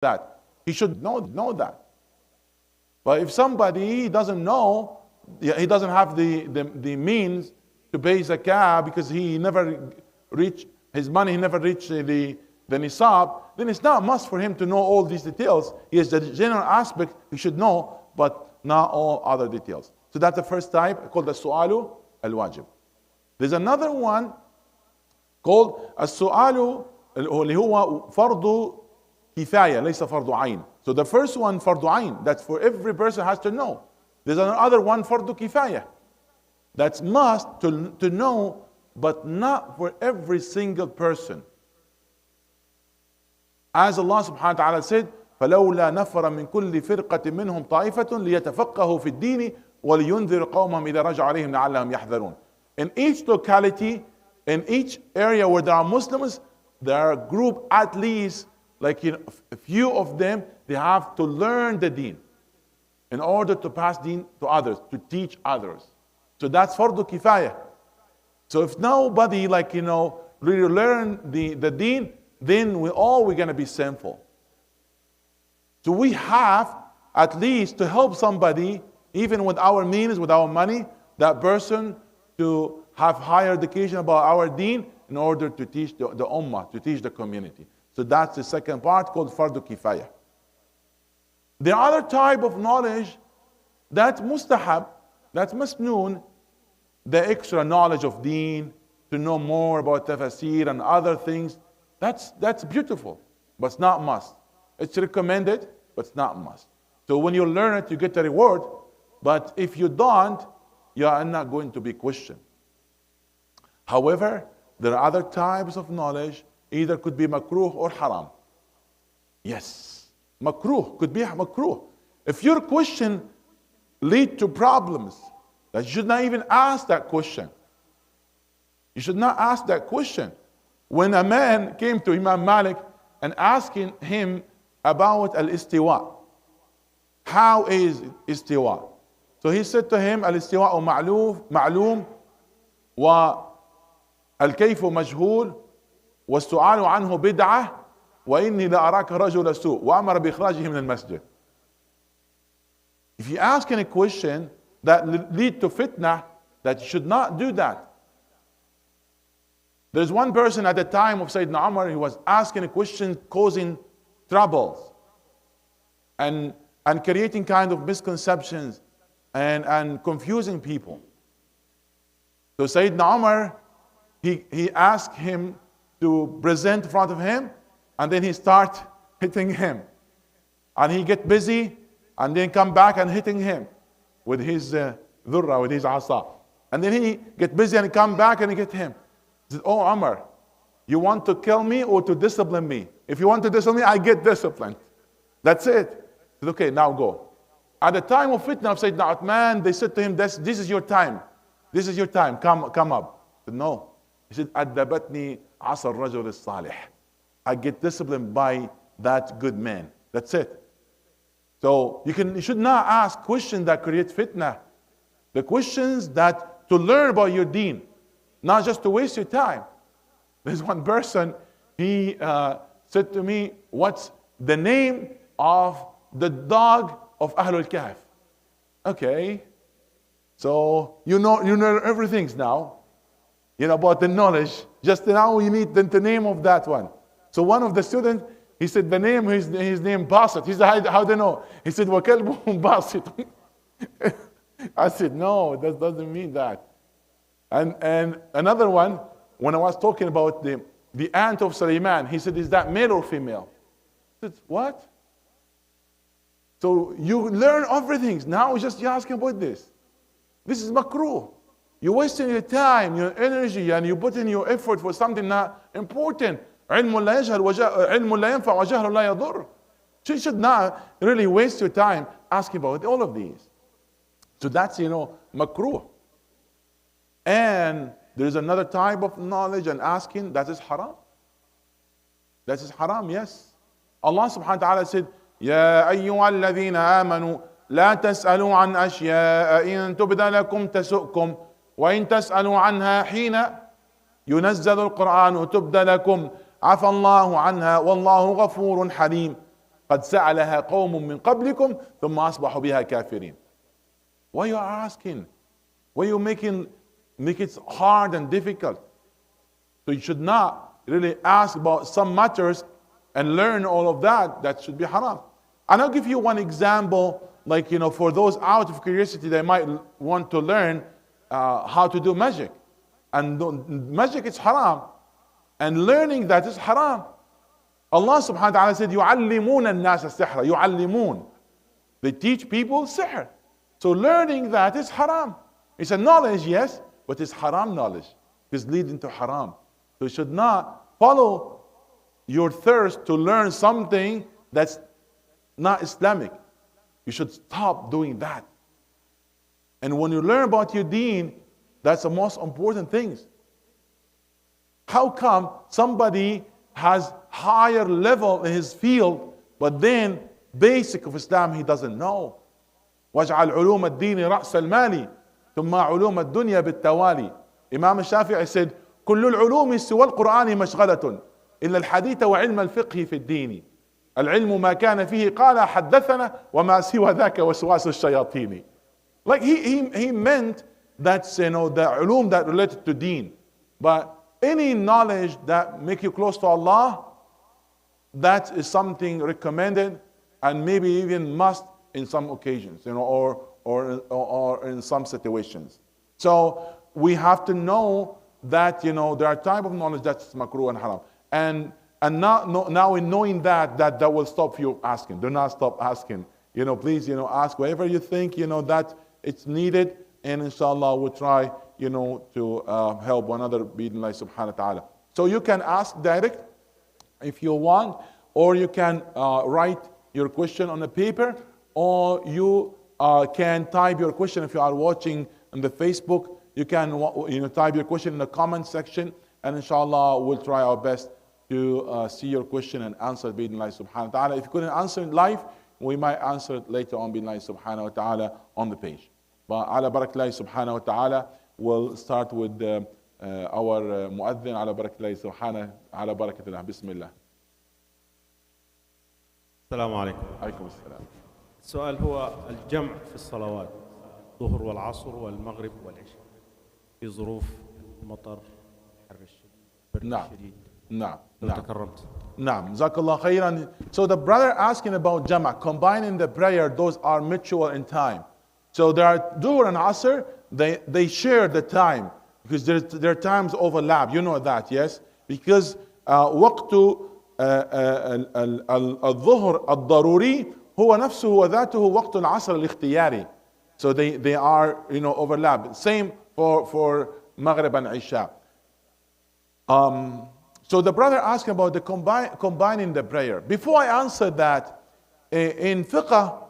that. He should know that. But if somebody doesn't know, he doesn't have the means to pay zakah because he never reached his money, he never reached the nisab, then it's not must for him to know all these details. He has the general aspect he should know, but not all other details. So that's the first type called the su'alu al-wajib. There's another one called السؤال اللي هو فرض كفاية ليس فرض عين. So the first one فرض عين, that's for every person has to know. There's another one فرض كفاية, that's must to know, but not for every single person. As Allah subhanahu wa ta'ala said, فلولا نفر من كل فرقة منهم طائفة ليتفقهوا في الدين ولينذر قومهم إذا رجع عليهم لعلهم يحذرون. In each locality, in each area where there are Muslims, there are a group, at least like a few of them, they have to learn the deen in order to pass deen to others, to teach others. So that's fardu kifaya. So if nobody really learn the deen, then we're going to be sinful. So we have at least to help somebody, even with our means, with our money, that person to have higher education about our deen in order to teach the ummah, to teach the community. So that's the second part called fardu kifaya. The other type of knowledge, that's mustahab, that's masnoon, the extra knowledge of deen, to know more about tafsir and other things. That's beautiful, but it's not must. It's recommended, but it's not must. So when you learn it, you get the reward. But if you don't, you are not going to be questioned. However, there are other types of knowledge, either could be makruh or haram. Yes, makruh could be makruh. If your question lead to problems, that you should not even ask that question. You should not ask that question. When a man came to Imam Malik and asking him about al-istiwa, how is istiwa? So he said to him, al-istiwa ma'lum wa al-kayfu majhul wa as-su'alu anhu bid'ah wa inni la araka rajula su' wa amara bi ikhrajihi min al-masjid. If you ask any question that lead to fitna, that you should not do that. There's one person at the time of Sayyidina Umar, he was asking a question causing troubles and creating kind of misconceptions and confusing people. So Sayyidina Umar, he asked him to present in front of him, and then he start hitting him. And he get busy and then come back and hitting him with his dhurra, with his asa. And then he get busy and come back and he get him. He said, oh Umar, you want to kill me or to discipline me? If you want to discipline me, I get disciplined. That's it. He said, okay, now go. At the time of fitna of Sayyidina Uthman, they said to him, this is your time. This is your time. Come up. He said, no. He said, أَدَّبَتْنِي عَصَى الرَّجُلِ الصَّالِحِ. I get disciplined by that good man. That's it. So you should not ask questions that create fitna. The questions that to learn about your deen, not just to waste your time. There's one person, he said to me, what's the name of the dog of Ahlul Kahf? Okay, so you know everything now. You know about the knowledge. Just now you need the name of that one. So one of the students, he said the name, his name Basit. He said, how do you know? He said, وَكَلْبُهُمْ Basit. I said, no, that doesn't mean that. And another one, when I was talking about the ant of Sulaiman, he said, is that male or female? I said, what? So you learn everything. Now you're asking about this. This is makruh. You're wasting your time, your energy, and you put in your effort for something not important. علم لا ينفع وجهل لا يضر. So you should not really waste your time asking about all of these. So that's, makruh. And there is another type of knowledge and asking that is haram. That is haram, yes. Allah subhanahu wa ta'ala said, يا أيها الذين آمنوا لا تسألوا عن أشياء إن تبد لكم تسؤكم وإن تسألوا عنها حين ينزل القرآن تبد لكم عفى الله عنها والله غفور حليم. قد سألها قوم من قبلكم ثم أصبحوا بها كافرين. Why you are asking? Why you make it hard and difficult? So you should not really ask about some matters and learn all of that. That should be haram. And I'll give you one example, like, for those out of curiosity, they might want to learn how to do magic. And magic is haram. And learning that is haram. Allah subhanahu wa ta'ala said, يُعَلِّمُونَ النَّاسَ السِّحْرَ يُعَلِّمُون. They teach people sihr. So learning that is haram. It's a knowledge, yes, but it's haram knowledge. It's leading to haram. So you should not follow your thirst to learn something that's not Islamic. You should stop doing that. And when you learn about your deen, that's the most important things. How come somebody has higher level in his field, but then basic of Islam he doesn't know? وَاجْعَلْ عُلُومَ الدِّينِ رَأْسَ الْمَالِ ثُمَّ عُلُومَ الدُّنْيا بِالتَّوَالِ. Imam Shafi'i said, كل العلوم سوى القرآن مشغلة إلا الحديث وعلم الفقه في الدين. العلم ما كان فيه قال حدثنا وما سوى ذاك وسواس الشياطين. Like he meant that's the ulum that related to deen. But any knowledge that make you close to Allah, that is something recommended and maybe even must in some occasions, or in some situations. So we have to know that there are type of knowledge that's makruh and haram. And now in knowing that will stop you asking. Do not stop asking. Please, ask whatever you think, that it's needed. And inshallah, we'll try, to help one another, bi'idhnillah subhanahu wa ta'ala. So you can ask direct if you want, or you can write your question on a paper, or you can type your question if you are watching on the Facebook. You can type your question in the comment section, and inshallah we'll try our best to see your question and answer it bi'idhnillah subhanahu wa ta'ala. If you couldn't answer it live, we might answer it later on bi'idhnillah subhanahu wa ta'ala on the page. But ala barakatillahi subhanahu wa ta'ala, we'll start with our mu'adhin ala barakatillahi subhanahu ala barakatillah. Bismillah. السلام عليكم. عليكم السلام. السؤال هو الجمع في الصلوات الظهر والعصر والمغرب والعشاء في ظروف المطر الحر الشديد البرد الشديد. نعم. لو تكرمت. نعم. Jazakallah khairan. So the brother asking about jama, combining the prayer, those are mutual in time. So there are Dhuhr and Asr, they share the time because their times overlap. You know that, yes? Because وقت الظهر الضروري هو نفسه وذاته وقت العصر الاختياري. So they are overlap. Same for Maghrib and Isha. So the brother asking about the combining the prayer. Before I answer that, in fiqh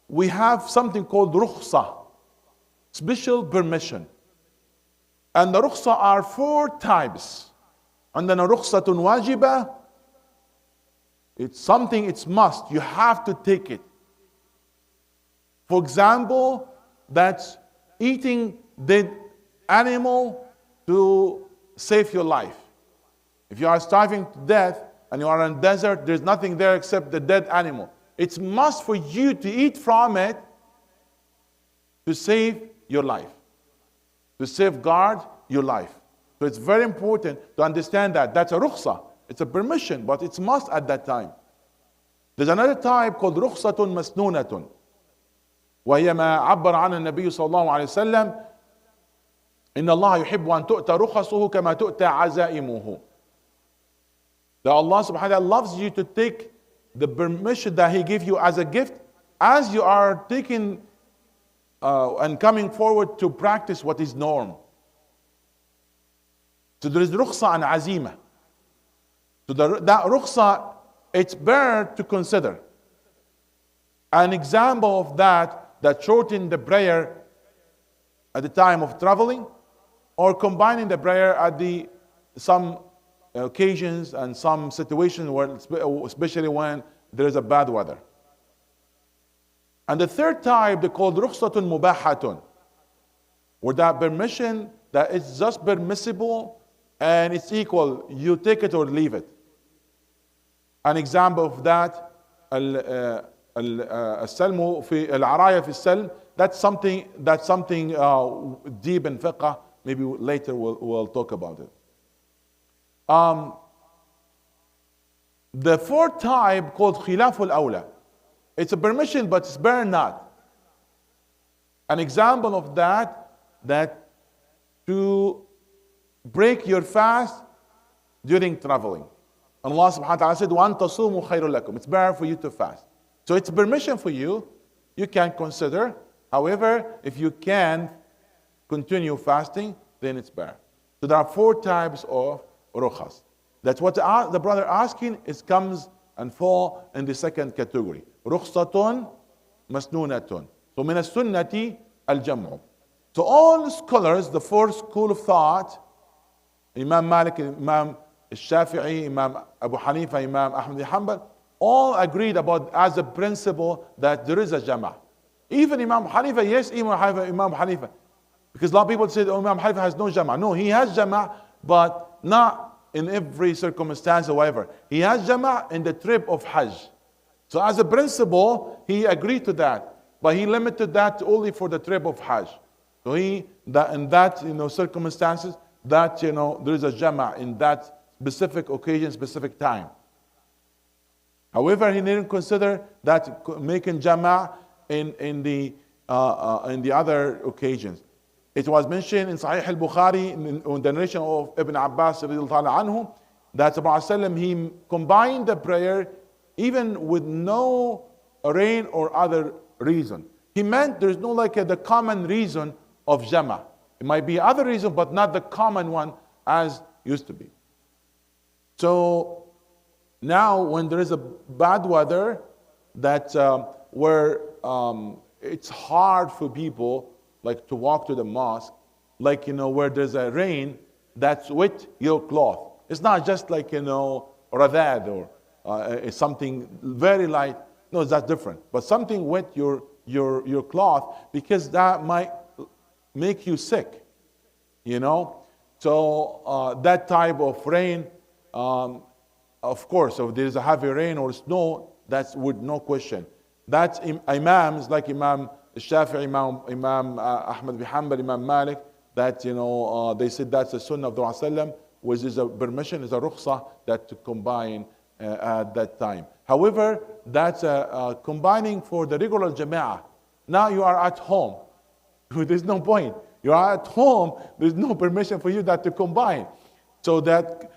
we have something called rukhsa, special permission. And the rukhsa are 4 types. عندنا رخصة واجبة. It's something, it's must. You have to take it. For example, that's eating dead animal to save your life. If you are starving to death and you are in desert, there's nothing there except the dead animal. It's must for you to eat from it to save your life, to safeguard your life. So it's very important to understand that. That's a rukhsa. It's a permission, but it's must at that time. There's another type called رخصة مسنونة. وهي ما عبر عنها النبي صلى الله عليه وسلم إن الله يحب أن تؤتى رخصه كما تؤتى عزائمه. That Allah subhanahu wa ta'ala loves you to take the permission that He gives you as a gift as you are taking and coming forward to practice what is norm. So there is rukhsa and azima. So that rukhsa, it's better to consider. An example of that shorten the prayer at the time of traveling, or combining the prayer at some occasions and some situations where, especially when there is a bad weather. And the third type, they called rukhsatun mubahatun, where that permission that it's just permissible and it's equal, you take it or leave it. An example of that السلم في العراية في السلم, that's something deep in fiqh. Maybe later we'll talk about it. The fourth type called khilaful awla. It's a permission, but it's better not. An example of that to break your fast during traveling. Allah subhanahu wa ta'ala said, وَأَن تَصُومُوا خَيْرٌ لَكُمْ. It's better for you to fast. So it's permission for you. You can consider. However, if you can continue fasting, then it's better. So there are four types of rukhas. That's what the brother asking is comes and fall in the second category. Rukhsatun masnunatun. So min as-sunnati al-jam'u. So all scholars, the fourth school of thought, Imam Malik, Imam Shafi'i, Imam Abu Hanifa, Imam Ahmad Hanbal, all agreed about as a principle that there is a jama'. Even Imam Hanifa, yes, Imam Hanifa. Because a lot of people say, oh, Imam Hanifa has no jama'. No, he has jama', but not in every circumstance or whatever. He has jama' in the trip of Hajj. So as a principle, he agreed to that. But he limited that only for the trip of Hajj. So in that circumstances, that there is a jama' in that specific occasion, specific time. However, he didn't consider that making jama' in the other occasions. It was mentioned in Sahih al-Bukhari, in the narration of Ibn Abbas anhu, that the Prophet he combined the prayer even with no rain or other reason. He meant there's no the common reason of jama'. It might be other reason, but not the common one as used to be. So now when there is a bad weather that where it's hard for people to walk to the mosque, where there's a rain that's wet your cloth. It's not just radad or something very light. No, that's different. But something wet your cloth, because that might make you sick, So that type of rain, of course, if there's a heavy rain or snow, that's with no question. That's imams like Imam Shafi'i, Imam Ahmad bin Hanbal, Imam Malik, that they said that's the sunnah of the Prophet, which is a permission, is a rukhsah that to combine at that time. However, that's combining for the regular jama'ah. Now you are at home. There's no point. You are at home. There's no permission for you that to combine. So that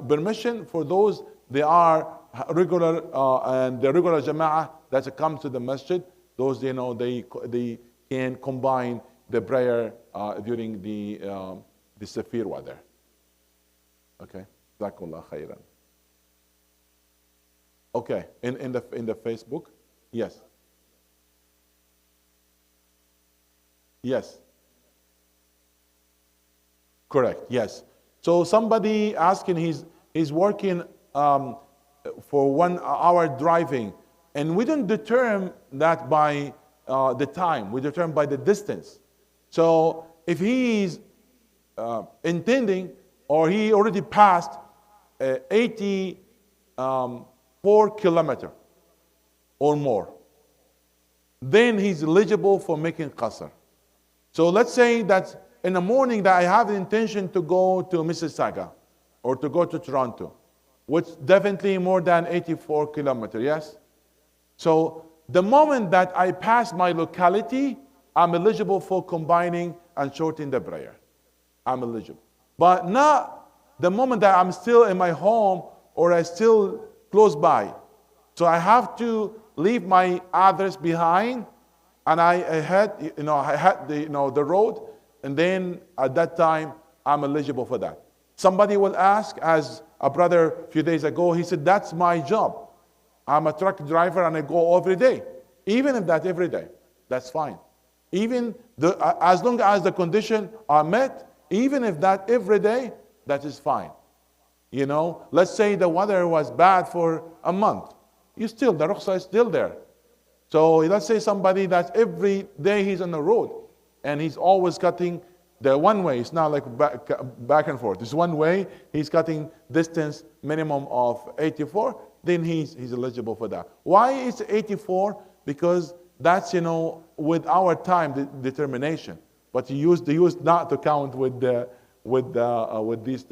permission for those, they are regular and the regular jama'ah that come to the masjid. Those they can combine the prayer during the severe weather. Okay. Jazakallah khairan. Okay. In the Facebook, yes. Yes. Correct. Yes. So somebody asking, he's working for 1 hour driving, and we don't determine that by the time. We determine by the distance. So if he's intending, or he already passed 84 kilometers or more, then he's eligible for making qasr. So let's say that in the morning that I have the intention to go to Mississauga or to go to Toronto, which definitely more than 84 kilometers, yes? So the moment that I pass my locality, I'm eligible for combining and shortening the prayer. I'm eligible. But not the moment that I'm still in my home or I still close by. So I have to leave my address behind, and I had the road, and then at that time I'm eligible for that. Somebody will ask, as a brother a few days ago, he said, that's my job. I'm a truck driver and I go every day. Even if that every day, that's fine. Even as long as the conditions are met, even if that every day, that is fine. Let's say the weather was bad for a month. The rukhsah is still there. So let's say somebody that every day he's on the road and he's always cutting the one way. It's not like back and forth. It's one way. He's cutting distance minimum of 84. then he's eligible for that. Why is 84? Because that's, with our time determination. But they used not to count with this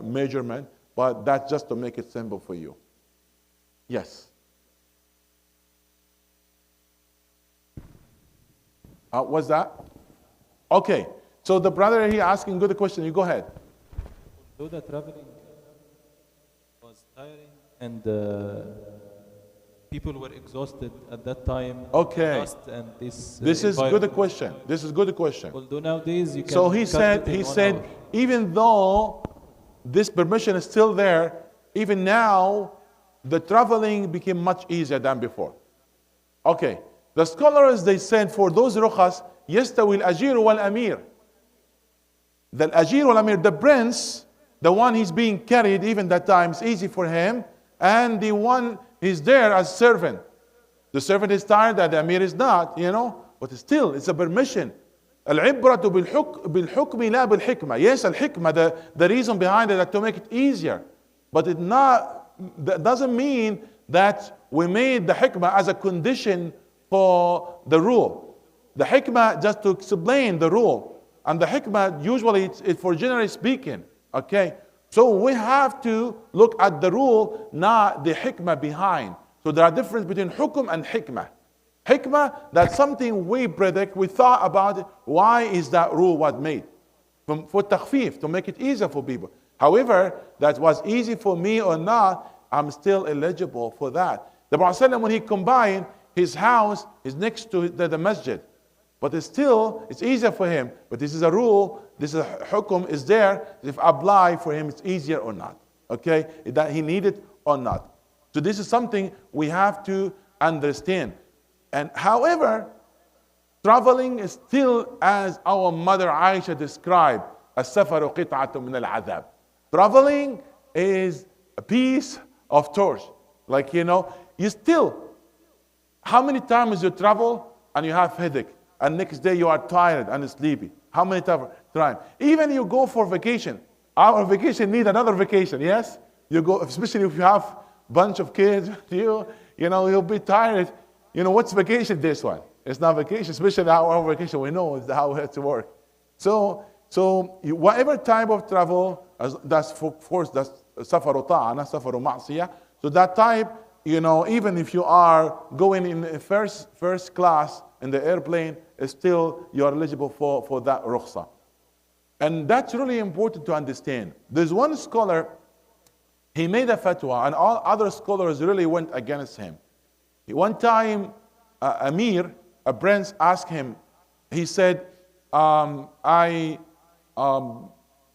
measurement, but that's just to make it simple for you. Yes. What's that? Okay. So the brother here asking good question. You go ahead. Though the traveling was tiring and people were exhausted at that time. Okay. And this is good question. This is good question. Although nowadays you can. So he said, even though this permission is still there, even now the traveling became much easier than before. Okay. The scholars, they said for those rukhas, يستوي الأجير والأمير. The Ajir wal Amir, the prince, the one he's being carried, even that time, it's easy for him. And the one is there as servant. The servant is tired, that the Amir is not, But still, it's a permission. العبرة بالحكم لا بالحكمة. Yes, al-hikmah, the reason behind it is to make it easier. But that doesn't mean that we made the hikmah as a condition for the rule. The hikmah just to explain the rule. And the hikmah, usually it's for generally speaking. Okay? So we have to look at the rule, not the hikmah behind. So there are difference between hukum and hikmah. Hikmah, that's something we predict, we thought about it. Why is that rule was made? For takhfif, to make it easier for people. However, that was easy for me or not, I'm still eligible for that. The Prophet, when he combined, his house is next to the masjid. But it's easier for him. But this is a rule, this is a hukum is there. If apply for him, it's easier or not. Okay? That he needed or not. So this is something we have to understand. And however, traveling is still, as our mother Aisha described, السفر قطعة من العذاب. Traveling is a piece of torch. Like, you still, how many times you travel and you have headache, and next day you are tired and sleepy? How many times? Even you go for vacation. Our vacation need another vacation, yes? You go, especially if you have a bunch of kids, you'll be tired. What's vacation this one? It's not vacation, especially our vacation, we know how it works. So whatever type of travel, that's for course, that's safaru ta'a, not safaru ma'siyah. So that type, even if you are going in first class in the airplane, still you are eligible for that rukhsa. And that's really important to understand. There's one scholar, he made a fatwa, and all other scholars really went against him. One time, Amir, a prince, asked him, he said, I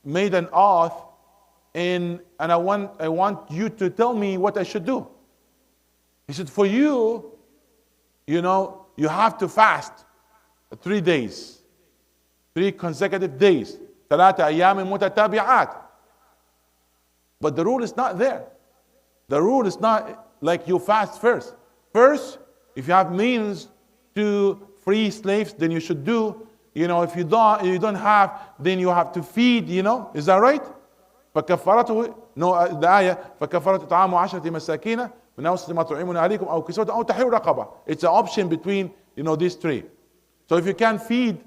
made an oath, and I want you to tell me what I should do. He said, for you, you have to fast 3 days, 3 consecutive days. 3 أيام متتابعات. But the rule is not there. The rule is not like you fast first. First, if you have means to free slaves, then you should do. If you don't have, then you have to feed. Is that right? فكفارته the آية فكفارة طعام 10 مساكين من أوسط ما تطعمون عليكم أو كسوة أو تحرير رقبة. It's an option between these 3. So if you can feed,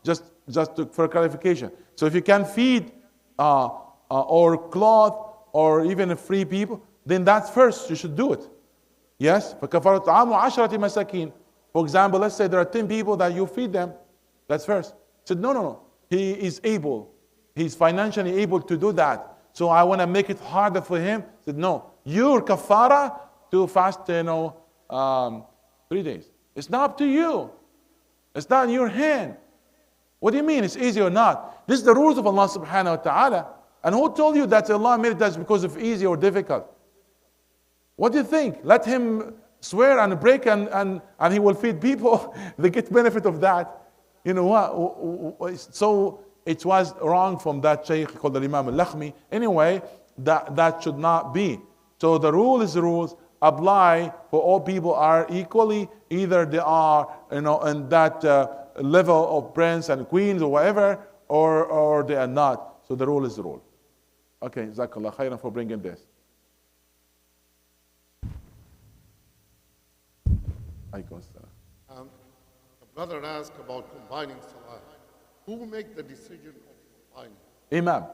just for clarification. So if you can feed or clothe or even free people, then that's first. You should do it. Yes. فكفارة طعام 10 مساكين. For example, let's say there are 10 people that you feed them. That's first. He said, no. He is able. He's financially able to do that. So I want to make it harder for him. He said, no. Your kafara to fast, 3 days. It's not up to you. It's not in your hand. What do you mean? It's easy or not? This is the rules of Allah subhanahu wa ta'ala. And who told you that Allah made it that because of easy or difficult? What do you think? Let him swear and break and he will feed people. They get benefit of that. So it was wrong from that Sheikh called the Imam al-Lakhmi. Anyway, that should not be. So the rule is the rules apply for all people are equally. Either they are in that level of prince and queens or whatever, or they are not. So the rule is the rule. Okay, Jazakallah khairan for bringing this. Alaykum as-salam. The brother asked about combining salah. Who make the decision of combining? Imam.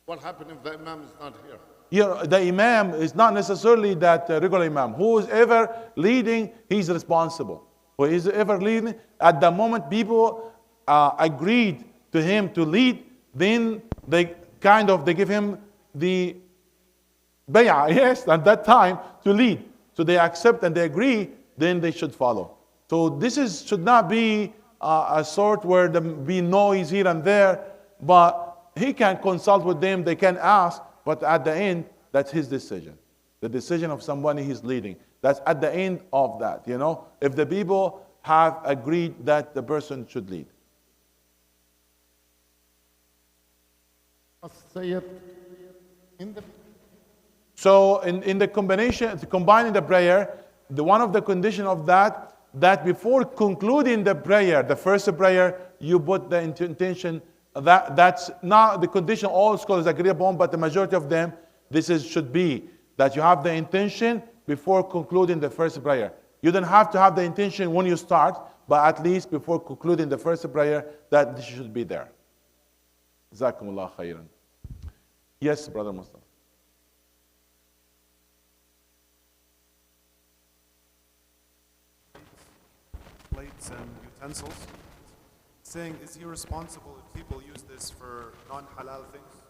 What happens if the imam is not here? Yeah, the imam is not necessarily that regular imam. Who is ever leading, he's responsible. Who is ever leading, at the moment people agreed to him to lead, then they give him the bay'ah, yes, at that time to lead. So they accept and they agree, then they should follow. So this should not be a sort where there be noise here and there, but he can consult with them, they can ask, but at the end, that's his decision. The decision of somebody he's leading. That's at the end of that, if the people have agreed that the person should lead. Must say it in the So in the combination, combining the prayer, one of the conditions of that before concluding the prayer, the first prayer, you put the intention, that's not the condition all scholars agree upon, but the majority of them, should be that you have the intention before concluding the first prayer. You don't have to have the intention when you start, but at least before concluding the first prayer, that this should be there. Jazakumullah khairan. Yes, Brother Mustafa. Plates and utensils, saying, is he responsible if people use this for non-halal things?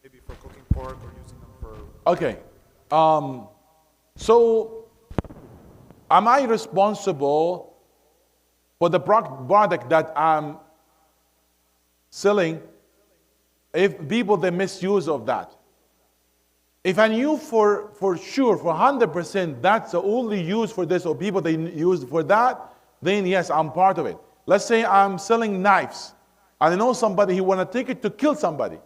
Maybe for cooking pork or using them for... Okay. So, am I responsible for the product that I'm selling if people, they misuse of that? If I knew for sure, for 100%, that's the only use for this, or people they use for that, then yes, I'm part of it. Let's say I'm selling knives, and I know somebody, he want to take it to kill somebody.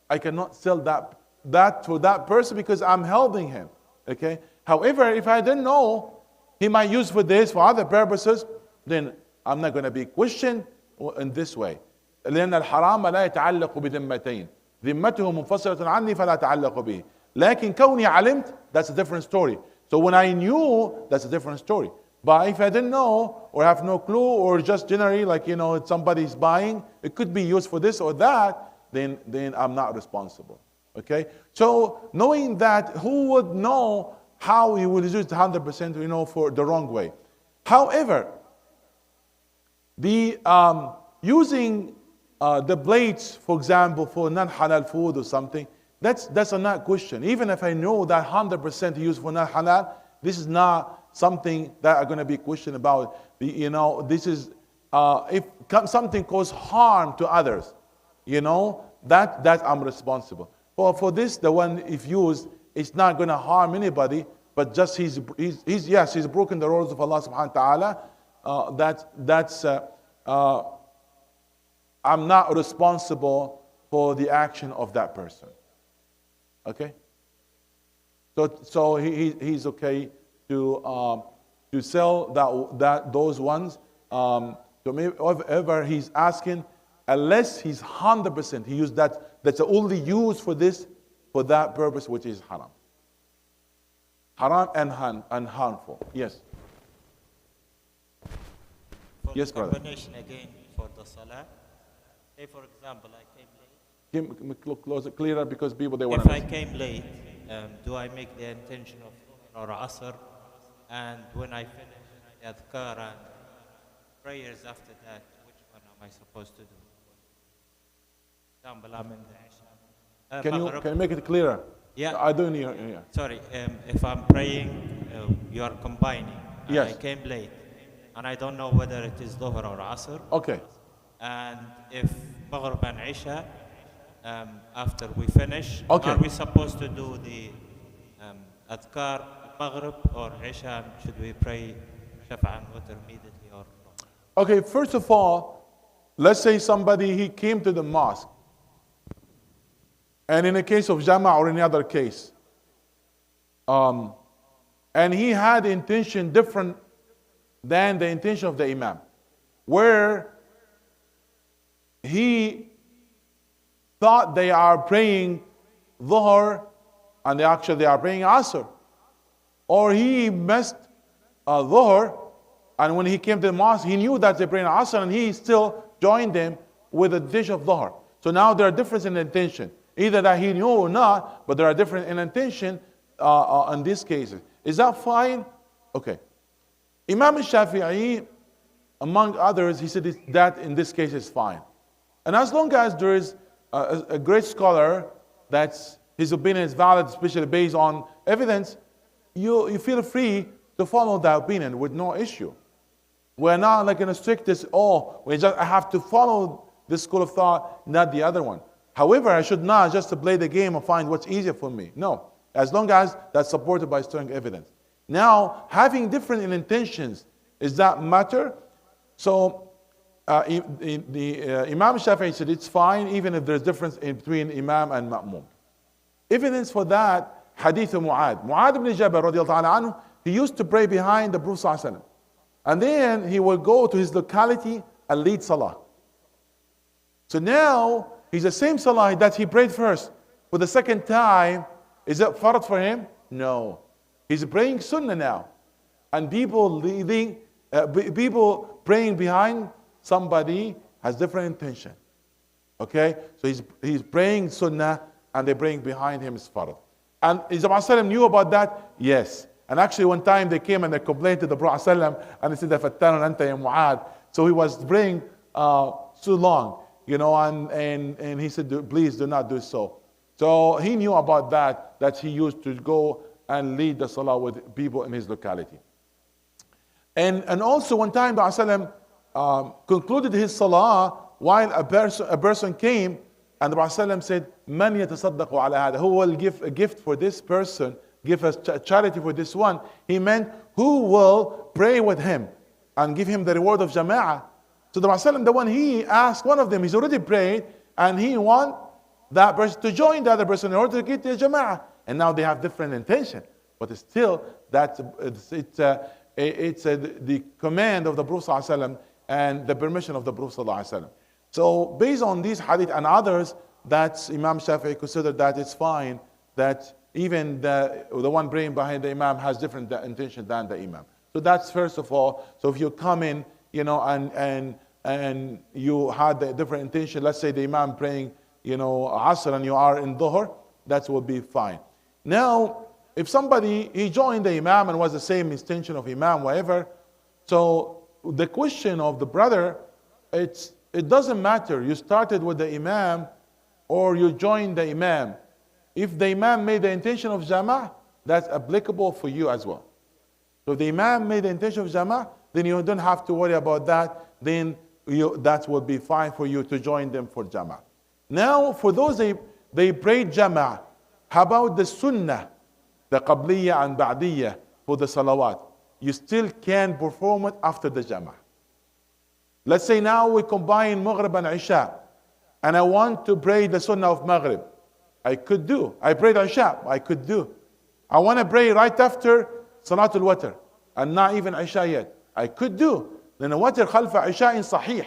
I cannot sell that to that person because I'm helping him. Okay. However, if I didn't know he might use for this, for other purposes, then I'm not going to be questioned in this way. لأن الحرام لا يتعلق بذمتين. ذمته منفصلة عني فلا أتعلق به. لكن كوني علمت, that's a different story. So when I knew, that's a different story. But if I didn't know, or have no clue, or just generally, like, somebody's buying, it could be used for this or that, then I'm not responsible. Okay? So knowing that, who would know how he would use it 100%, for the wrong way? However, the using the plates, for example, for non-halal food or something, that's a not question. Even if I know that 100% used for non-halal, this is not something that I'm going to be questioned about. This is if something causes harm to others, that I'm responsible. For this, the one if used, it's not going to harm anybody, but just he's broken the rules of Allah subhanahu wa ta'ala. I'm not responsible for the action of that person. Okay? So he's okay to sell those ones. To whoever he's asking, unless he's 100%, he used that's the only use for this, for that purpose, which is haram. Haram and harmful. Yes. For Yes, brother. combination again for the salah. Say for example, I came late. Look closer, clearer, because people they want If to. I came late, do I make the intention of or asr? And when I finish the adhkar and prayers after that, which one am I supposed to do? For example, I'm in the Isha. Can you make it clearer? Yeah. I don't hear. Yeah. Sorry, if I'm praying, you are combining. And Yes. I came late, and I don't know whether it is Dhuhr or Asr. Okay. And if Maghrib and Isha, after we finish, Okay. are we supposed to do the Adhkar Maghrib or Isha? And should we pray Shafa and Witr immediately or no? Okay. First of all, let's say somebody he came to the mosque, and in a case of Jama or any other case, and he had intention different than the intention of the Imam, where he thought they are praying Dhuhr and they are praying Asr, or he missed Dhuhr, and when he came to the mosque, he knew that they prayed Asr, and he still joined them with a dish of Dhuhr. So now there are differences in intention. Either that he knew or not, but there are different in intention in these cases. Is that fine? Okay. Imam Shafi'i, among others, he said that in this case is fine. And as long as there is a great scholar that's his opinion is valid, especially based on evidence, you feel free to follow that opinion with no issue. We're not like in a strictest, I have to follow this school of thought, not the other one. However, I should not just to play the game and find what's easier for me. No, as long as that's supported by strong evidence. Now, having different intentions, does that matter? So, Imam Shafi'i said it's fine even if there's difference between Imam and Ma'mum. Evidence for that, Hadith of Mu'ad. Mu'ad ibn Jabal radiallahu ta'ala anhu, he used to pray behind the Prophet sallallahu alaihi wasallam. And then he will go to his locality and lead salah. So now, he's the same salah that he prayed first. For the second time, is it fard for him? No. He's praying sunnah now. And people praying behind somebody has different intention. Okay? So he's praying sunnah and they're praying behind him is fard. And is the Prophet knew about that? Yes. And actually one time they came and they complained to the Prophet and they said, "Fattanun anta ya Mu'ad." So he was praying too long, and he said, "Please do not do so." So he knew about that he used to go and lead the salah with people in his locality. And also one time the Prophet concluded his salah while a person came and the Prophet said, "Man yatasaddaqu ala hada?" Who will give a gift for this person, give us charity for this one? He meant who will pray with him and give him the reward of jama'ah. So the Prophet, the one he asked, one of them, he's already prayed and he want that person to join the other person in order to get the jama'ah. And now they have different intention, but it's still it's the command of the Prophet ﷺ and the permission of the Prophet ﷺ. So based on these hadith and others, that Imam Shafi'i considered that it's fine that even the one praying behind the Imam has different intention than the Imam. So that's first of all. So if you come in, and you had a different intention, let's say the Imam praying, Asr and you are in Dhuhr, that will be fine. Now, if somebody, he joined the Imam and was the same intention of Imam, whatever, so the question of the brother, it doesn't matter. You started with the Imam or you joined the Imam. If the Imam made the intention of Jama'ah, that's applicable for you as well. So if the Imam made the intention of Jama'ah, then you don't have to worry about that. Then that will be fine for you to join them for Jama'ah. Now, for those they prayed Jama'ah, how about the Sunnah, the Qabliyah and Ba'diyah for the Salawat? You still can perform it after the Jama'ah. Let's say now we combine Maghrib and Isha, and I want to pray the Sunnah of Maghrib. I could do. I prayed Isha. I could do. I want to pray right after Salatul Watr, and not even Isha yet. I could do. Then the Watr khalfa Isha in Sahih.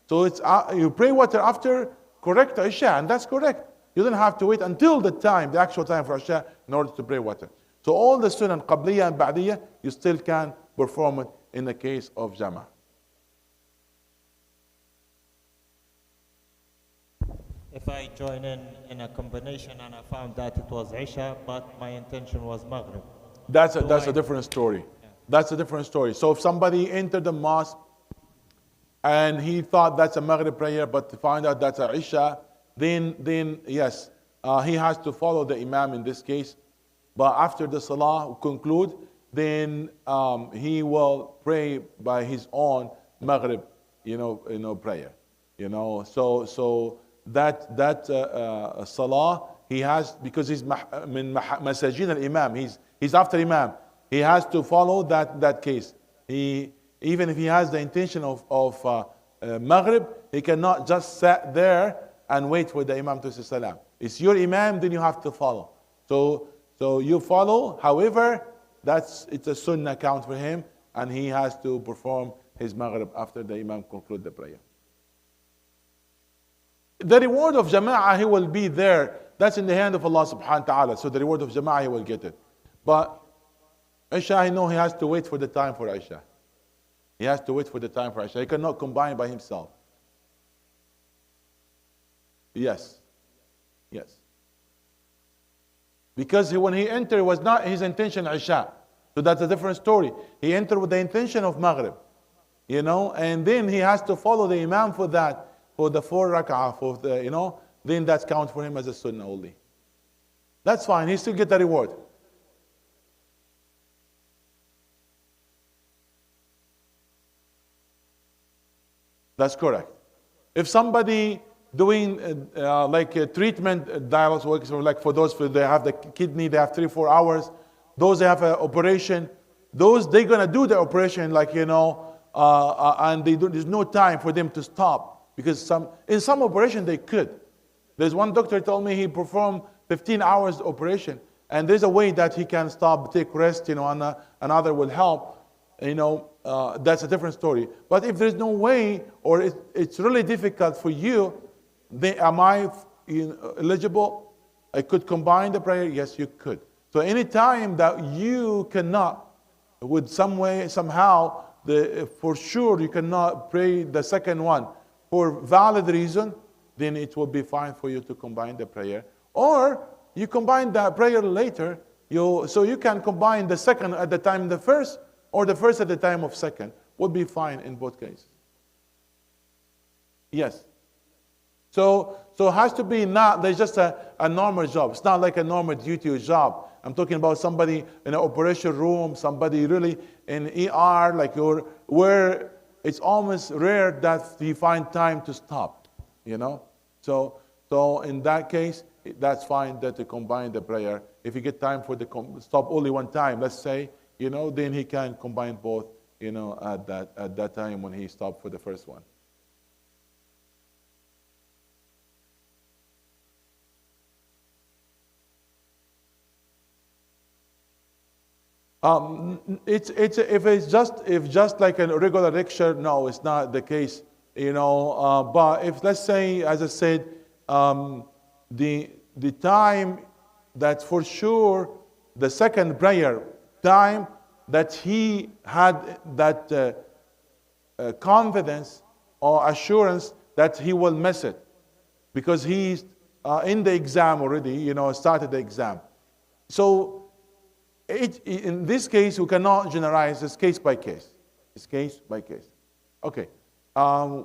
So it's you pray Watr after correct Isha, and that's correct. You don't have to wait until the actual time for Isha in order to pray Watr. So all the Sunnah, Qabliyah and Ba'diyah, you still can perform it in the case of Jama'ah. If I join in a combination and I found that it was Isha, but my intention was Maghrib. That's a different story. Yeah. That's a different story. So if somebody entered the mosque and he thought that's a Maghrib prayer, but to find out that's a Isha, then yes, he has to follow the Imam in this case. But after the Salah conclude, then he will pray by his own Maghrib, prayer. So that Salah he has, because he's min masajid al-Imam, he's after Imam. He has to follow that case. Even if he has the intention of Maghrib, he cannot just sit there and wait for the Imam to say Salam. It's your Imam, then you have to follow. So you follow. However, it's a Sunnah count for him, and he has to perform his Maghrib after the Imam conclude the prayer. The reward of Jama'ah, he will be there. That's in the hand of Allah subhanahu wa ta'ala. So the reward of Jama'ah, he will get it. But Isha, I know he has to wait for the time for Isha. He has to wait for the time for Isha. He cannot combine by himself. Yes. Yes. Because when he entered, it was not his intention Isha. So that's a different story. He entered with the intention of Maghrib. And then he has to follow the Imam for that, for the 4 rak'ah, for the, then that's count for him as a sunnah only. That's fine, he still get the reward. That's correct. If somebody doing like a treatment dialysis works, or like for those, they have the kidney, they have 3-4 hours, those they have an operation, those they're gonna do the operation like, and there's no time for them to stop, because in some operation they could. There's one doctor told me he performed 15 hours operation, and there's a way that he can stop, take rest, and another will help. That's a different story. But if there's no way, or it's really difficult for you, then am I eligible? I could combine the prayer? Yes, you could. So any time that you cannot, with some way, somehow, for sure you cannot pray the second one for valid reason, then it will be fine for you to combine the prayer. Or you combine the prayer later, so you can combine the second at the time of the first, or the first at the time of second. Would be fine in both cases. Yes. So it has to be not, there's just a normal job. It's not like a normal duty or job. I'm talking about somebody in an operation room, somebody really in ER, like where it's almost rare that you find time to stop, So in that case, that's fine that to combine the prayer. If you get time for the stop only one time, let's say, then he can combine both, at that time when he stopped for the first one. If just like a regular lecture, no, it's not the case, But if, let's say, as I said, the time that for sure the second prayer time that he had that confidence or assurance that he will miss it, because he's in the exam already, started the exam. So in this case, we cannot generalize. It's case by case. It's case by case. Okay. We're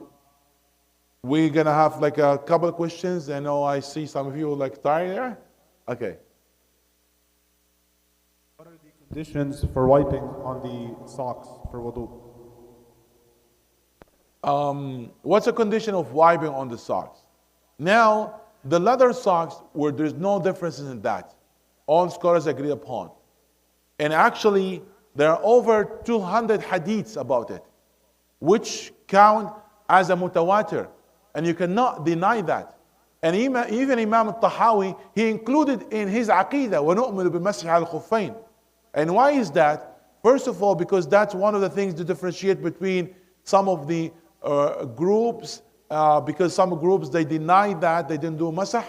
going to have like a couple of questions. I know I see some of you like tired there. Okay. What are the conditions for wiping on the socks for wudu? What's the condition of wiping on the socks? Now, the leather socks, where there's no differences in that, all scholars agree upon. And actually, there are over 200 hadiths about it, which count as a mutawatir. And you cannot deny that. And even Imam al-Tahawi, he included in his aqidah, وَنُؤْمِنُ بِمَسْحِ عَلى الْخُفَّيْنِ. And why is that? First of all, because that's one of the things to differentiate between some of the groups, because some groups, they deny that, they didn't do masah.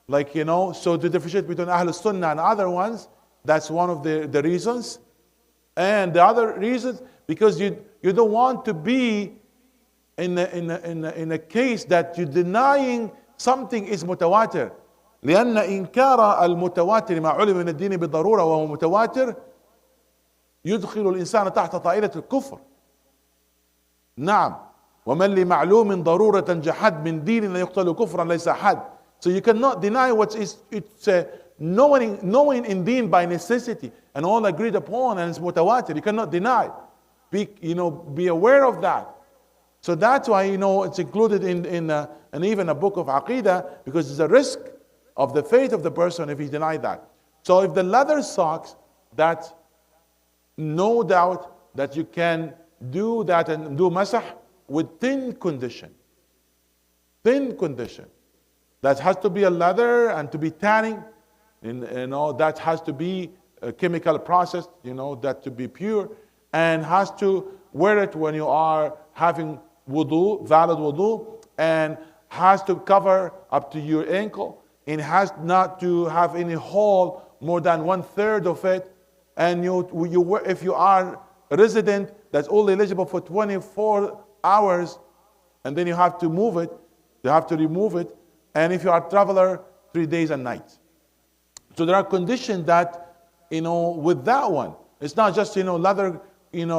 Like, so to differentiate between Ahl Sunnah and other ones, that's one of the reasons. And the other reasons, because you don't want to be in a case that you're denying something is mutawatir. لأن إنكار المتواتر ما علم من الدين بالضرورة وهو متواتر يدخل الإنسان تحت طائلة الكفر. نعم. ومن لمعلوم ضرورة جحد من دين لا يقتل كفرا ليس حد. So you cannot deny what it's knowing in deen by necessity and all agreed upon, and it's mutawatir. You cannot deny. Be aware of that. So that's why it's included in and even a book of aqidah, because it's a risk of the faith of the person if he denied that. So if the leather socks, that no doubt that you can do that and do masah with thin condition. Thin condition. That has to be a leather and to be tanning. That has to be a chemical process, that to be pure, and has to wear it when you are having wudu, valid wudu, and has to cover up to your ankle, and has not to have any hole more than 1/3 of it, and if you are a resident that's only eligible for 24 hours, and then you have to move it, you have to remove it, and if you are a traveler, 3 days and nights. So there are conditions that, with that one, it's not just, leather,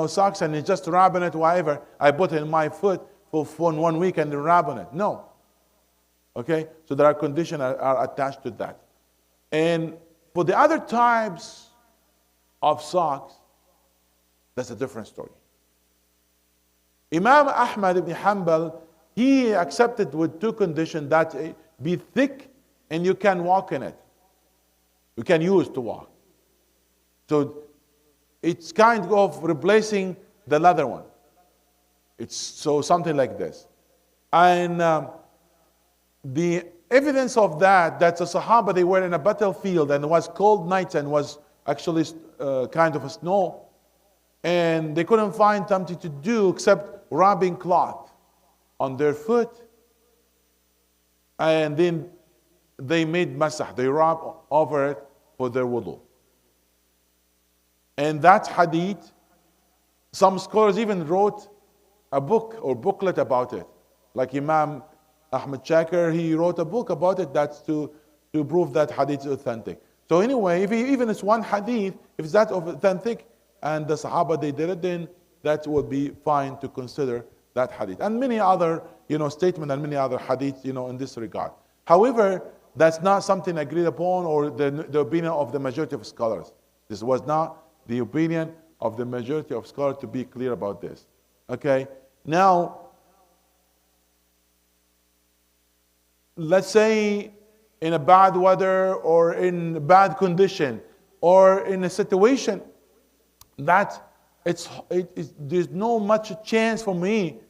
socks and it's just rubbing it, whatever. I put it in my foot for 1 week and rub on it. No. Okay? So there are conditions that are attached to that. And for the other types of socks, that's a different story. Imam Ahmad ibn Hanbal, he accepted with 2 conditions, that it be thick and you can walk in it. You can use to walk. So it's kind of replacing the leather one. It's so something like this. And the evidence of that, that's a Sahaba, they were in a battlefield and it was cold nights and was actually kind of a snow. And they couldn't find something to do except rubbing cloth on their foot. And then they made masah, they rub over it for their wudu. And that hadith, some scholars even wrote a book or booklet about it. Like Imam Ahmad Shakir, he wrote a book about it that's to prove that hadith is authentic. So anyway, even it's one hadith, if it's that authentic and the Sahaba they did it, then that would be fine to consider that hadith. And many other statements and many other hadiths in this regard. However, that's not something agreed upon or the opinion of the majority of scholars. This was not the opinion of the majority of scholars, to be clear about this. Okay? Now, let's say in a bad weather or in bad condition or in a situation that there's no much chance for me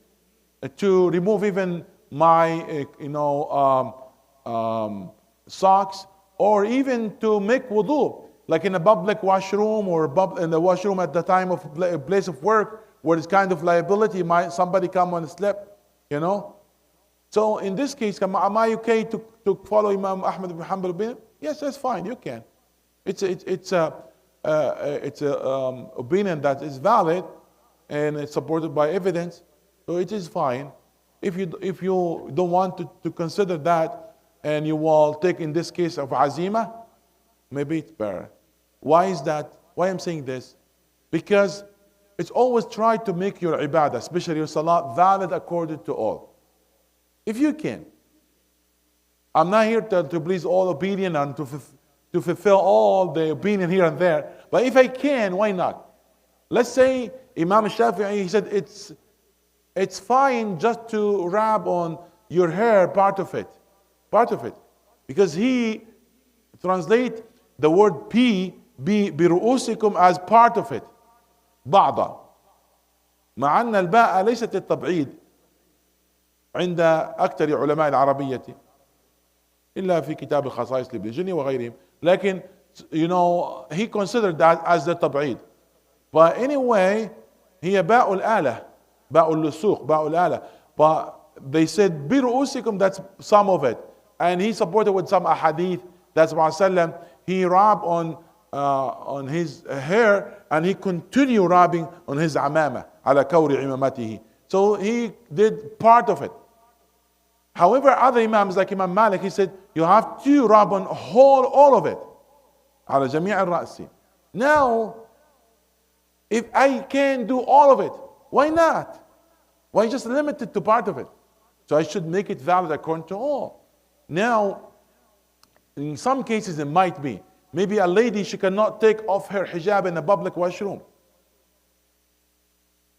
to remove even my socks or even to make wudu, like in a public washroom or in the washroom at the time of place of work where it's kind of liability, might somebody come and slip, So in this case, am I okay to follow Imam Ahmad ibn Hanbal opinion? Yes, that's fine. You can. It's a opinion that is valid and it's supported by evidence, so it is fine. If you don't want to consider that and you will take in this case of azima, maybe it's better. Why is that? Why I'm saying this? Because it's always try to make your ibadah, especially your salah, valid according to all. If you can. I'm not here to please all opinion and to fulfill all the opinion here and there. But if I can, why not? Let's say Imam Shafi'i, he said it's fine just to rub on your hair, part of it. Because he translate the word برؤوسكم as part of it. بعضا. مع أن الباء ليست للتبعيد عند أكثر علماء العربية إلا في كتاب الخصائص لابن جني وغيرهم. لكن he considered that as the تبعيد. But anyway, هي باء الآلة, باء اللسوق, باء الآلة. But they said برؤوسكم, that's some of it. And he supported with some ahadith. That's why he rubbed on his hair and he continued rubbing on his amama على كور عمامته. So he did part of it. However, other imams like Imam Malik, he said you have to rub on all of it على جميع الرأس. Now, if I can do all of it, why not? Why just limit it to part of it? So I should make it valid according to all. Now, in some cases it might be. Maybe a lady, she cannot take off her hijab in a public washroom.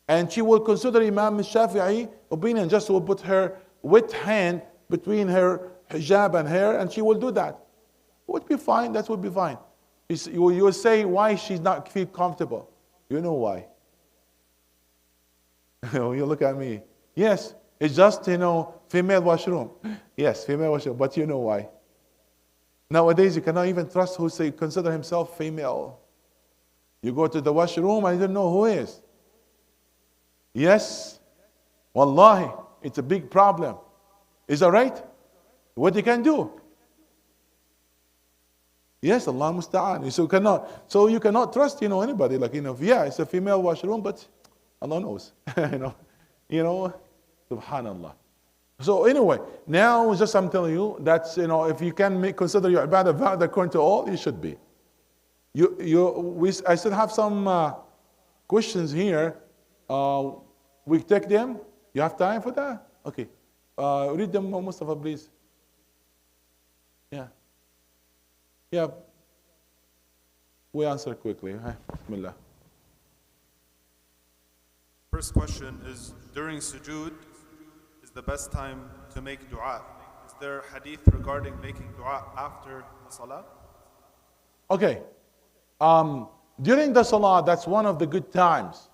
And she will consider Imam Shafi'i opinion, just will put her wet hand between her hijab and hair, and she will do that. It would be fine, that would be fine. You will say why she's not feel comfortable. You know why. You look at me. Yes, it's just, female washroom. Yes, female washroom, but you know why. Nowadays, you cannot even trust who consider himself female. You go to the washroom and you don't know who is. Yes, wallahi, it's a big problem. Is that right? What you can do? Yes, Allah musta'an. So you cannot trust, anybody. Like, yeah, it's a female washroom, but Allah knows. you know, subhanallah. So anyway, now just I'm telling you that, if you can consider your ibadah valid according to all, you should be. I still have some questions here. We take them. You have time for that? Okay. Read them, Mustafa, please. Yeah. Yeah. We answer quickly. Bismillah. First question is, during sujood is the best time to make dua. Is there hadith regarding making dua after the salah? Okay. During the salah, that's one of the good times.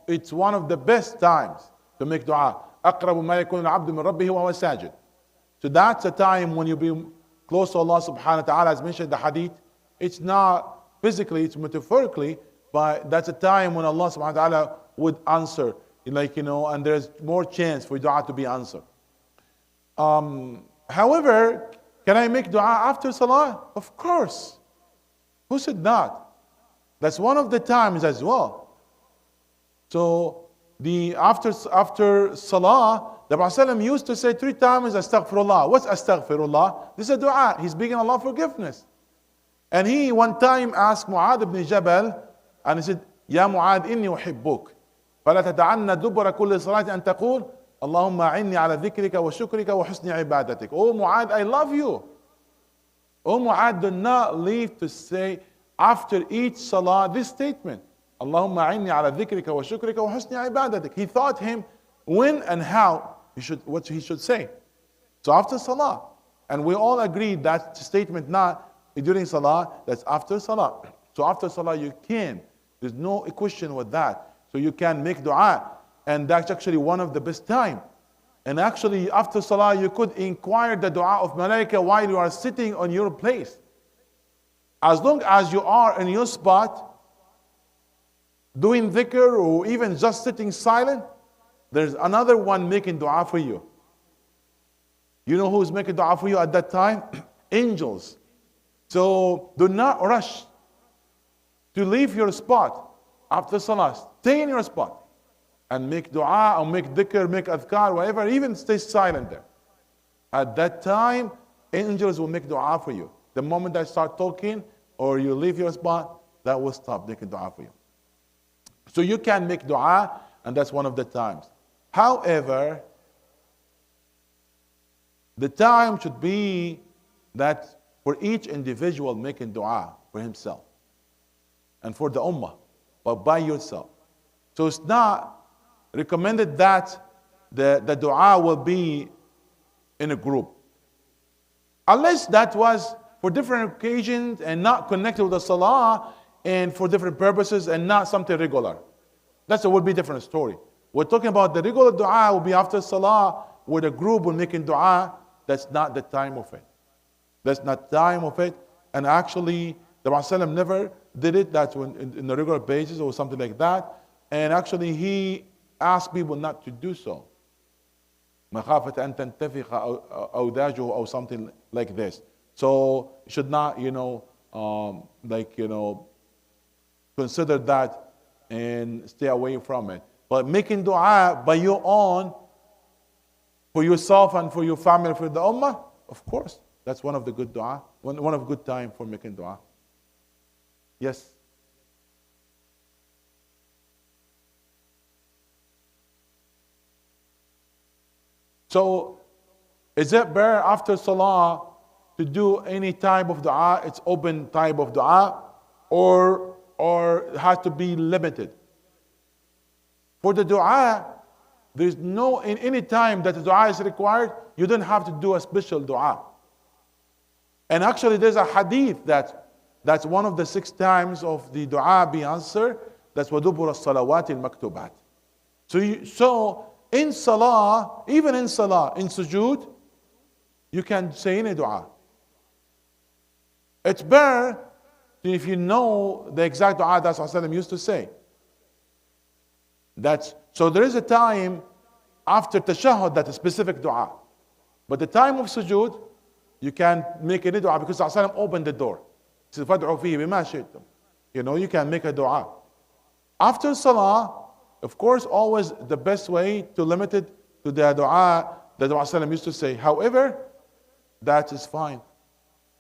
It's one of the best times to make dua. أقرب ما يكون العبد من ربه وهو ساجد. So that's a time when you be close to Allah subhanahu wa ta'ala, as mentioned in the hadith. It's not physically, it's metaphorically, but that's a time when Allah subhanahu wa ta'ala would answer. And there's more chance for dua to be answered. However, can I make dua after salah? Of course. Who said not? That's one of the times as well. So after salah, the Prophet used to say 3 times astaghfirullah. What's astaghfirullah? This is a dua. He's begging Allah forgiveness. And he one time asked Mu'adh ibn Jabal, and he said, Ya Mu'adh, inni uhibbuk. فلا تدعن دبر كل صلاة أن تقول اللهم أعني على ذكرك وشكرك وحسن عبادتك. Oh Mu'adh, I love you. Oh Mu'adh, do not leave to say after each salah this statement. اللهم أعني على ذكرك وشكرك وحسن عبادتك. He taught him when and how what he should say. So after salah. And we all agree that statement not during salah, that's after salah. So after salah you can. There's no question with that. So you can make dua. And that's actually one of the best time. And actually after salah you could inquire the dua of malaika while you are sitting on your place. As long as you are in your spot, doing dhikr or even just sitting silent, there's another one making dua for you. You know who's making dua for you at that time? Angels. So do not rush to leave your spot after salah. Stay in your spot and make dua or make dhikr, make adhkar, whatever, even stay silent there. At that time, angels will make dua for you. The moment I start talking or you leave your spot, that will stop making dua for you. So you can make dua, and that's one of the times. However, the time should be that for each individual making dua for himself and for the ummah, but by yourself. So it's not recommended that the dua will be in a group. Unless that was for different occasions and not connected with the salah and for different purposes and not something regular. That would be a different story. We're talking about the regular dua will be after salah where the group will making dua. That's not the time of it. That's not time of it. And actually, the Prophet never did it. That's in the regular basis or something like that. And actually, he asked people not to do so. مخافة أن تنتفخ أوداجه or something like this. So you should not, consider that and stay away from it. But making dua by your own, for yourself and for your family, for the ummah, of course, that's one of the good dua, one of good time for making dua. Yes. So, is it better after salah to do any type of dua? It's open type of dua, or it has to be limited? For the dua, there's no, in any time that the dua is required, you don't have to do a special dua. And actually there's a hadith that's one of the 6 times of the dua be answered. That's wadubur as-salawat al-maktubat. So in salah, even in salah, in sujood, you can say any dua. It's better if you know the exact dua that Rasulullah used to say. So there is a time after tashahhud that is specific dua. But the time of sujood, You can't make any dua because Rasulullah opened the door. He said, فَادْعُوا فِيهِ بِمَا شِئْتُمْ. You know, you can make a dua. After salah, of course, always the best way to limit it to the dua that Rasulullah used to say. However, that is fine.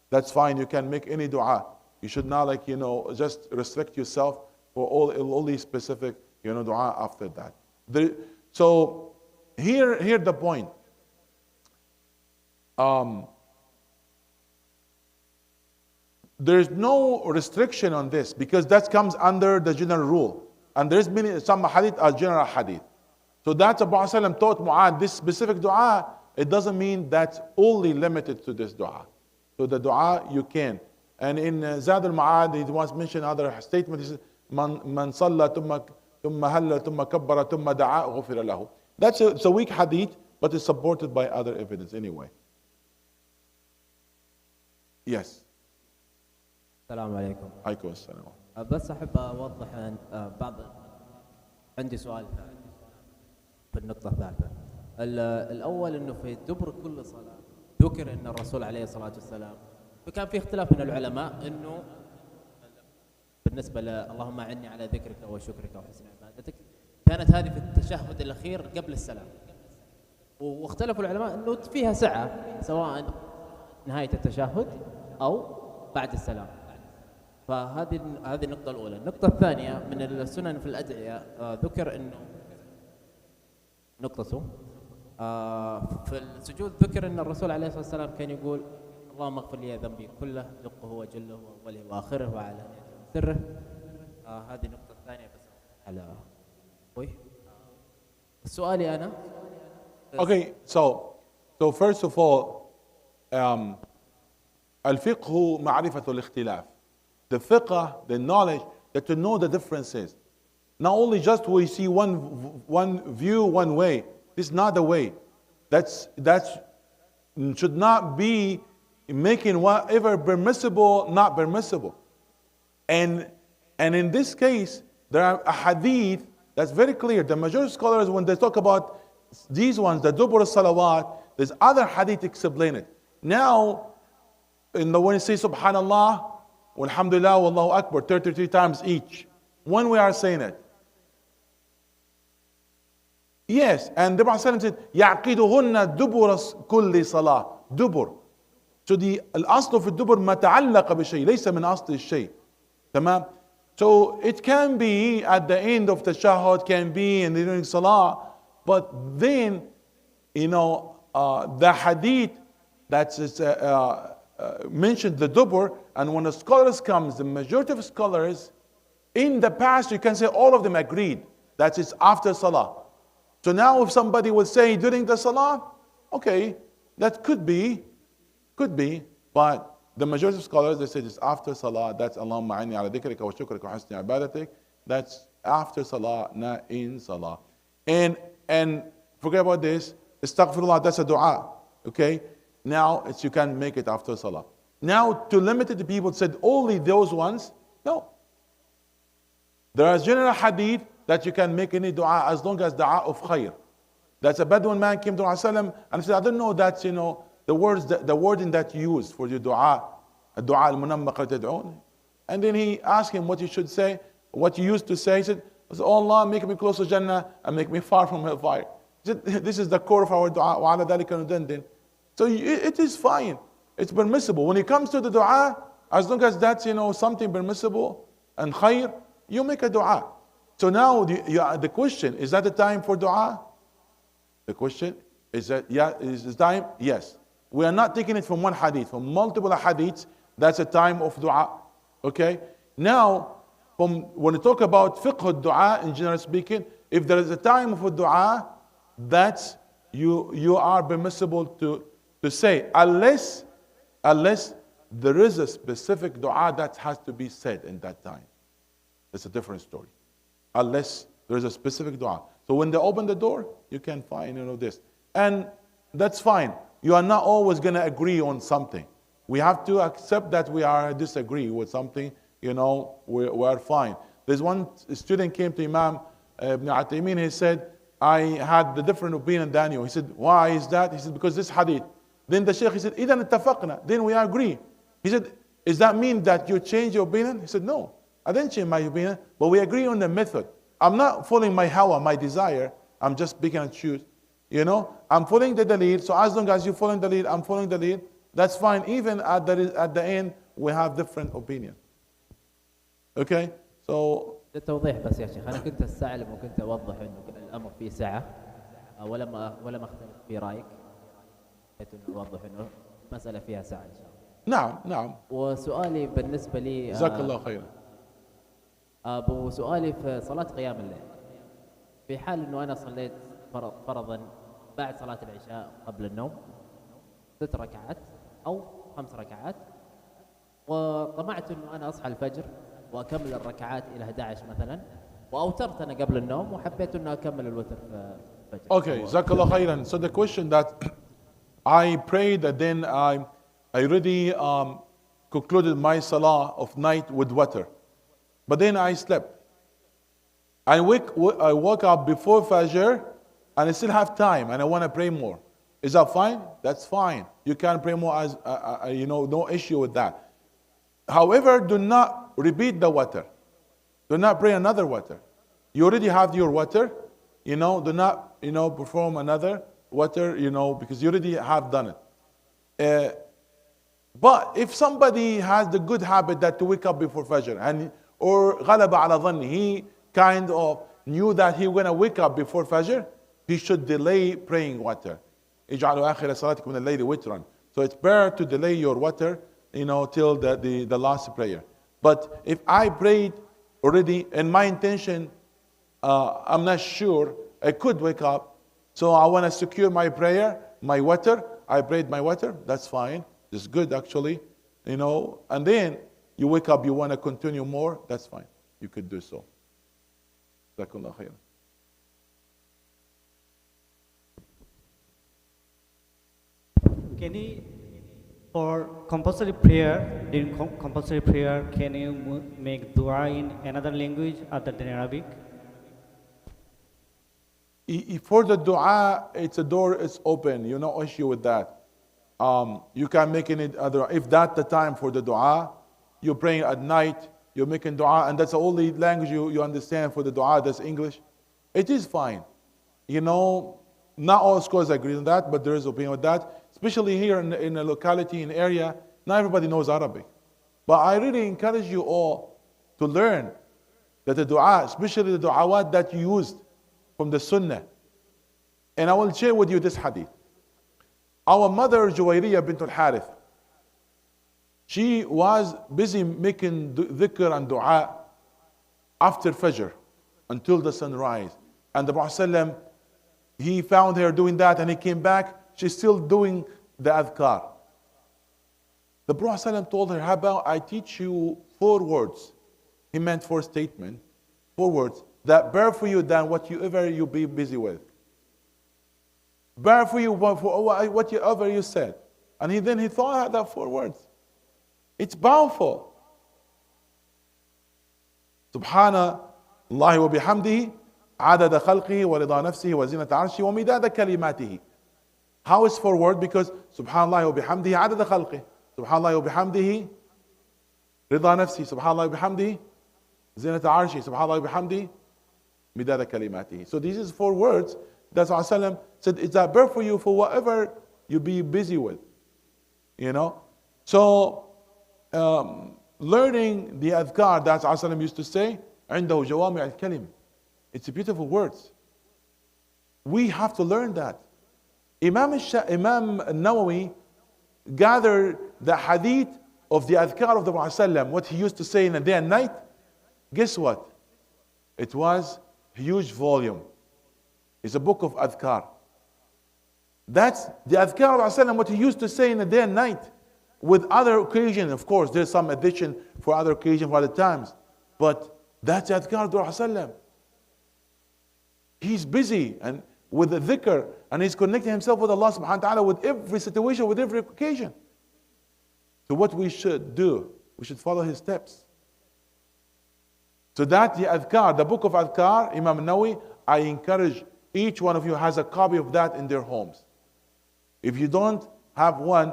That's fine. You can make any dua. You should not, like, you know, just restrict yourself for all these specific, you know, dua after that. So here the point. There's no restriction on this because that comes under the general rule. And there's some hadith are general hadith. So that's what Prophet taught Mu'adh, this specific dua, it doesn't mean that's only limited to this dua. So the dua you can. And in Zad al-Ma'ad, he once mentioned other statement, he says, Man salla thumma halla thumma kabbara thumma da'a ghufira lahu. That's a weak hadith, but it's supported by other evidence anyway. Yes. السلام عليكم. عليكم السلام. بس أحب أوضح بعض عندي سؤال في النقطة الثالثة. الأول إنه في دبر كل صلاة ذكر إن الرسول عليه الصلاة والسلام فكان في اختلاف من العلماء إنه بالنسبة اللهم أعني على ذكرك وشكرك وحسن عبادتك كانت هذه في التشهد الأخير قبل السلام. واختلفوا العلماء إنه فيها سعة سواء نهاية التشهد أو بعد السلام. فهذه النقطة الأولى. النقطة الثانية من السنن في الأدعية ذكر إنه نقطته في السجود ذكر إن الرسول عليه الصلاة والسلام كان يقول اللهم اغفر لي ذنبي كله دقه وجله وأوله وآخره وعلانيته وسره. هذه النقطة الثانية بس على أخوي. سؤالي أنا. Okay, so first of all, الفقه معرفة الاختلاف. The fiqh, the knowledge, that to know the differences. Not only just we see one view, one way. This is not the way. That's should not be making whatever permissible, not permissible. And in this case, there are a hadith that's very clear. The majority of scholars, when they talk about these ones, the dubur salawat, there's other hadith explain it. Now, when you say subhanallah, walhamdulillah, wallahu akbar, 33 times each, when we are saying it. Yes, and the Prophet said, يَعْقِدُهُنَّ دُبُرَ كُلِّ صَلَاةٍ دُبُر. So the الأصل في الدبر ما تعلق بشيء ليس من أصل الشيء. تمام? So it can be at the end of the tashahhud, can be in the during salah, but then, the hadith that is mentioned the dubur, and when the scholars comes, the majority of scholars, in the past, you can say all of them agreed that it's after salah. So now if somebody would say during the salah, okay, that could be, but the majority of scholars, they say it's after salah, that's Allahumma a'inni ala dhikrika wa shukrika wa husni ibadatik, that's after salah, not in salah. And forget about this, astaghfirullah, that's a dua, okay? Now you can make it after salah. Now to limit it, the people said only those ones, no. There are general hadith that you can make any dua as long as dua of khair. That's a Bedouin man came to Rasulullah and said, I don't know that, the wording that you use for your dua, dua al-munammaqa tad'un. And then he asked him what he should say, what he used to say. He said, oh Allah, make me close to Jannah and make me far from hellfire. He said, this is the core of our dua. Wa ala dhalika nudandin. So it is fine. It's permissible. When it comes to the dua, as long as that's, something permissible and khair, you make a dua. So now the question, is that the time for dua? The question is that, is the time? Yes. We are not taking it from one hadith, from multiple hadiths, that's a time of dua. Okay? Now, when we talk about fiqh dua, in general speaking, if there is a time for dua, that's you are permissible to say, unless there is a specific dua that has to be said in that time. It's a different story. Unless there is a specific dua. So when they open the door, you can find this. And that's fine. You are not always going to agree on something. We have to accept that we are disagree with something, we are fine. There's one student came to Imam Ibn Uthaymeen, he said, I had the different opinion than you. He said, why is that? He said, because this hadith, Then the Sheikh, he said, إِذَنْ اتَّفَقْنَا. Then we agree. He said, does that mean that you change your opinion? He said, no, I didn't change my opinion, but we agree on the method. I'm not following my hawa, my desire. I'm just picking and choose. You know, I'm following the lead. So as long as you're following the lead, I'm following the lead. That's fine. Even at the end, we have different opinion. Okay? So للتوضيح بس يا شيخ، أنا كنت أستعلم وكنت أوضح إنه الأمر فيه سعة، ولم أختلف في رأيك، حيث إنه أوضح إنه المسألة فيها سعة إن شاء الله. نعم نعم. وسؤالي بالنسبة لي جزاك الله خيرا. أبو سؤالي في صلاة قيام الليل، في حال إنه أنا صليت فرضا بعد صلاة العشاء قبل النوم 6 ركعات أو 5 ركعات، وطمعت إنه أنا أصحى الفجر وأكمل الركعات إلى 11 مثلا، وأوترت أنا قبل النوم وحبيت إنه أكمل الوتر في الفجر. Okay, جزاك الله خيرا. So the question that I prayed and then I already concluded my salah of night with water, but then I slept. I woke up before Fajr and I still have time and I want to pray more. Is that fine? That's fine. You can pray more as, no issue with that. However, do not repeat the water. Do not pray another water. You already have your water, do not, perform another water, because you already have done it. But if somebody has the good habit that to wake up before Fajr, or غلب على ظنه, he kind of knew that he was going to wake up before Fajr, he should delay praying water. اجعلوا آخر صلاتكم من الليل وترا. So it's better to delay your water, till the last prayer. But if I prayed already and my intention, I'm not sure, I could wake up, so I want to secure my prayer, my water, I prayed my water, that's fine. It's good actually, and then you wake up, you want to continue more, that's fine. You could do so. Jazakallah khair. Can you, for compulsory prayer, during compulsory prayer, can you make dua in another language other than Arabic? For the dua, the door is open. No issue with that. You can make any other. If that's the time for the dua, you're praying at night, you're making dua, and that's the only language you understand for the dua, that's English. It is fine. Not all scholars agree on that, but there is opinion with that. Especially here in a locality, in area, not everybody knows Arabic. But I really encourage you all to learn that the dua, especially the du'awat that you used from the sunnah. And I will share with you this hadith. Our mother, Juwayriyah bint al-Harith, she was busy making dhikr and dua after Fajr until the sunrise. And the Prophet, he found her doing that and he came back. She's still doing the adhkar. The Prophet told her, how about I teach you 4 words? He meant 4 statements, 4 words that better for you than whatever you be busy with. Better for you for whatever you said. And then he thought out that 4 words. It's powerful. Subhana Allah wa bihamdihi, adada khalqihi wa rida nafsihi wa zinata arshi wa midada kalimatihi. How is 4 words? Because Subhanallah wa bihamdihi adada khalqih. Subhanallah wa bihamdihi rida nafsi. Subhanallah wa bihamdihi zinata arshi. Subhanallah wa bihamdihi midada kalimatihi. So these is 4 words that Rasulullah said, it's that better for you for whatever you be busy with. So learning the adhkar that Rasulullah used to say, عنده جوامع الكلم. It's beautiful words. We have to learn that. Imam Nawawi gathered the hadith of the adhkar of the Prophet, what he used to say in the day and night. Guess what? It was a huge volume. It's a book of adhkar. That's the adhkar of the Prophet, what he used to say in the day and night. With other occasions, of course, there's some addition for other occasions, for other times. But that's the adhkar of the Prophet. He's busy and with the dhikr, and he's connecting himself with Allah subhanahu wa ta'ala with every situation, with every occasion. So what we should do, we should follow his steps. So that the adhkar, the book of adhkar, Imam Nawawi, I encourage each one of you has a copy of that in their homes. If you don't have one,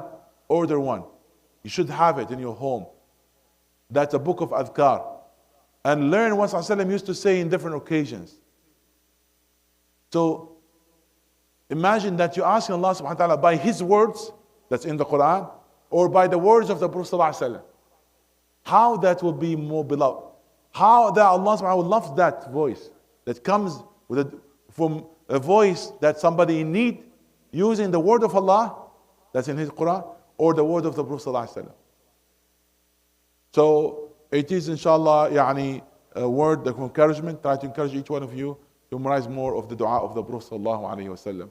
order one. You should have it in your home. That's a book of adhkar. And learn what Sallallahu used to say in different occasions. So imagine that you're asking Allah subhanahu wa ta'ala by His words that's in the Quran or by the words of the Prophet ﷺ. How that will be more beloved. How that Allah subhanahu wa ta'ala loves that voice that comes from a voice that somebody in need using the word of Allah that's in His Quran or the word of the Prophet ﷺ. So it is inshallah a word of encouragement. Try to encourage each one of you to memorize more of the dua of the Prophet sallallahu alaihi wasallam.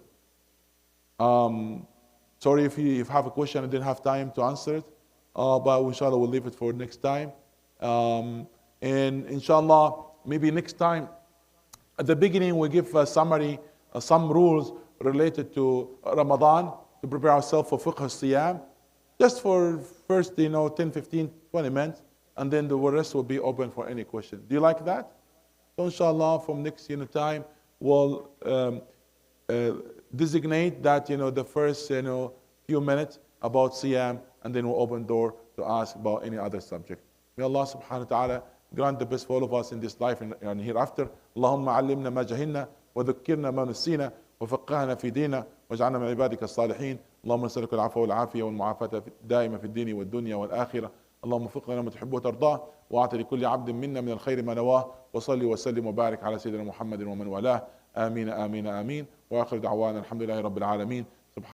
Sorry if you have a question I didn't have time to answer it, but inshallah we'll leave it for next time. And inshallah maybe next time at the beginning we give a summary, some rules related to Ramadan to prepare ourselves for Fiqh Siyam, just for first 10, 15, 20 minutes, and then the rest will be open for any question. Do you like that? So inshallah from next time we'll designate that the first few minutes about Siyam, and then we'll open door to ask about any other subject. May Allah subhanahu wa ta'ala grant the best for all of us in this life and hereafter. Allahumma allimna ma jahilna wa dhukkirna ma nusina wa faqahna fi dina waj'alna min ibadika as-salihin. اللهم نسألك العفو والعافية والمعافاة الدائمة في الدين والدنيا والآخرة. اللهم وفقنا لما تحب وترضاه واعط لكل عبد منا من الخير ما نواه وصلي وسلم وبارك على سيدنا محمد ومن والاه. آمين آمين آمين. وآخر دعوانا الحمد لله رب العالمين.